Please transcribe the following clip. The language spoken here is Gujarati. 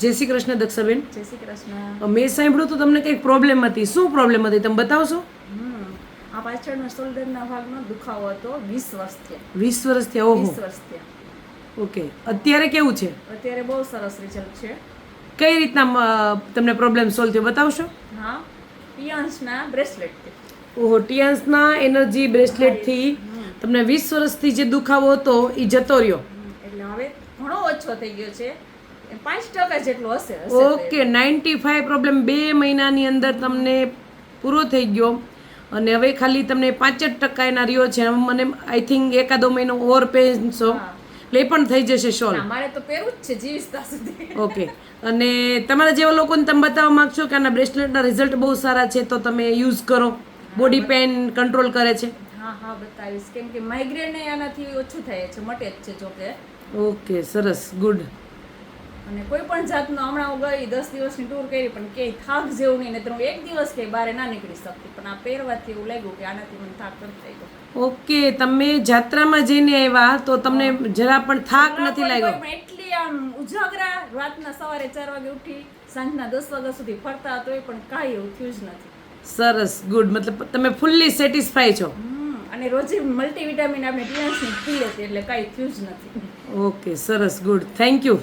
જય શ્રી કૃષ્ણ દક્ષાબેન. જય શ્રી કૃષ્ણ. મેં સાંભળ્યું તો તમને કંઈક પ્રોબ્લેમ હતી. શું પ્રોબ્લેમ હતી તમે બતાવશો? આ પાછળનો શોલ્ડરના ભાગનો દુખાવો હતો 20 વર્ષ થયા. 20 વર્ષ થયા? ઓહો. 20 વર્ષ થયા. ઓકે. અત્યારે કેવું છે? અત્યારે બહુ સરસ રિઝલ્ટ છે. કઈ રીતના તમને પ્રોબ્લેમ સોલ્વ થયો બતાવશો? હા, પિયાન્સના બ્રેસલેટથી. ઓહો, ટિયાન્સના એનર્જી બ્રેસલેટથી તમને 20 વર્ષથી જે દુખાવો હતો એ જતો રહ્યો. એટલે હવે ઘણો ઓછો થઈ ગયો છે. 5% જેટલો હશે. ઓકે. 95 પ્રોબ્લેમ 2 મહિનાની અંદર તમને પૂરો થઈ ગયો અને હવે ખાલી તમને 5% એના રહ્યો છે. મને આઈ થિંક એકાદો મહિનો ઓર પહેરશો એટલે એ પણ થઈ જશે સોલ્વ. મારે તો પહેરવું જ છે જીવતા સુધી. ઓકે. અને તમારા જેવા લોકોને તમે બતાવવા માંગશો કે આના બ્રેસલેટના રિઝલ્ટ બહુ સારા છે તો તમે યુઝ કરો, બોડી પેઇન કંટ્રોલ કરે છે. હા હા, બતાવીશ. કેમ કે માઇગ્રેન આનાથી ઓછું થાય છે, મટે જ છે જો કે. ઓકે, સરસ, ગુડ. અને કોઈ પણ જાતનો હમણાં હું ગઈ 10 દિવસની ટૂર કરી પણ ક્યાંય થાક જેવું નહીં, નહીતર હું એક દિવસ ક્યાંય બહાર ના નીકળી શકતી, પણ આ પહેરવાથી એવું લાગ્યું કે આનાથી મને થાક નથી થઈ ગયો. ઓકે. તમે જાત્રામાં જઈને આવ્યા તો તમને જરા પણ થાક નથી લાગ્યો? પણ એટલી આમ ઉજાગરા, રાતના સવારે 4 વાગે ઉઠી સાંજના 10 વાગ્યા સુધી ફરતા તોય પણ કાંઈ એવું થયું જ નથી. સરસ, ગુડ. મતલબ તમે ફૂલ્લી સેટિસ્ફાઈ છો? અને રોજે મલ્ટીવિટામિન આપણે ટીએસની પીએ એટલે કાંઈ થયું જ નથી. ઓકે, સરસ, ગુડ. Thank you.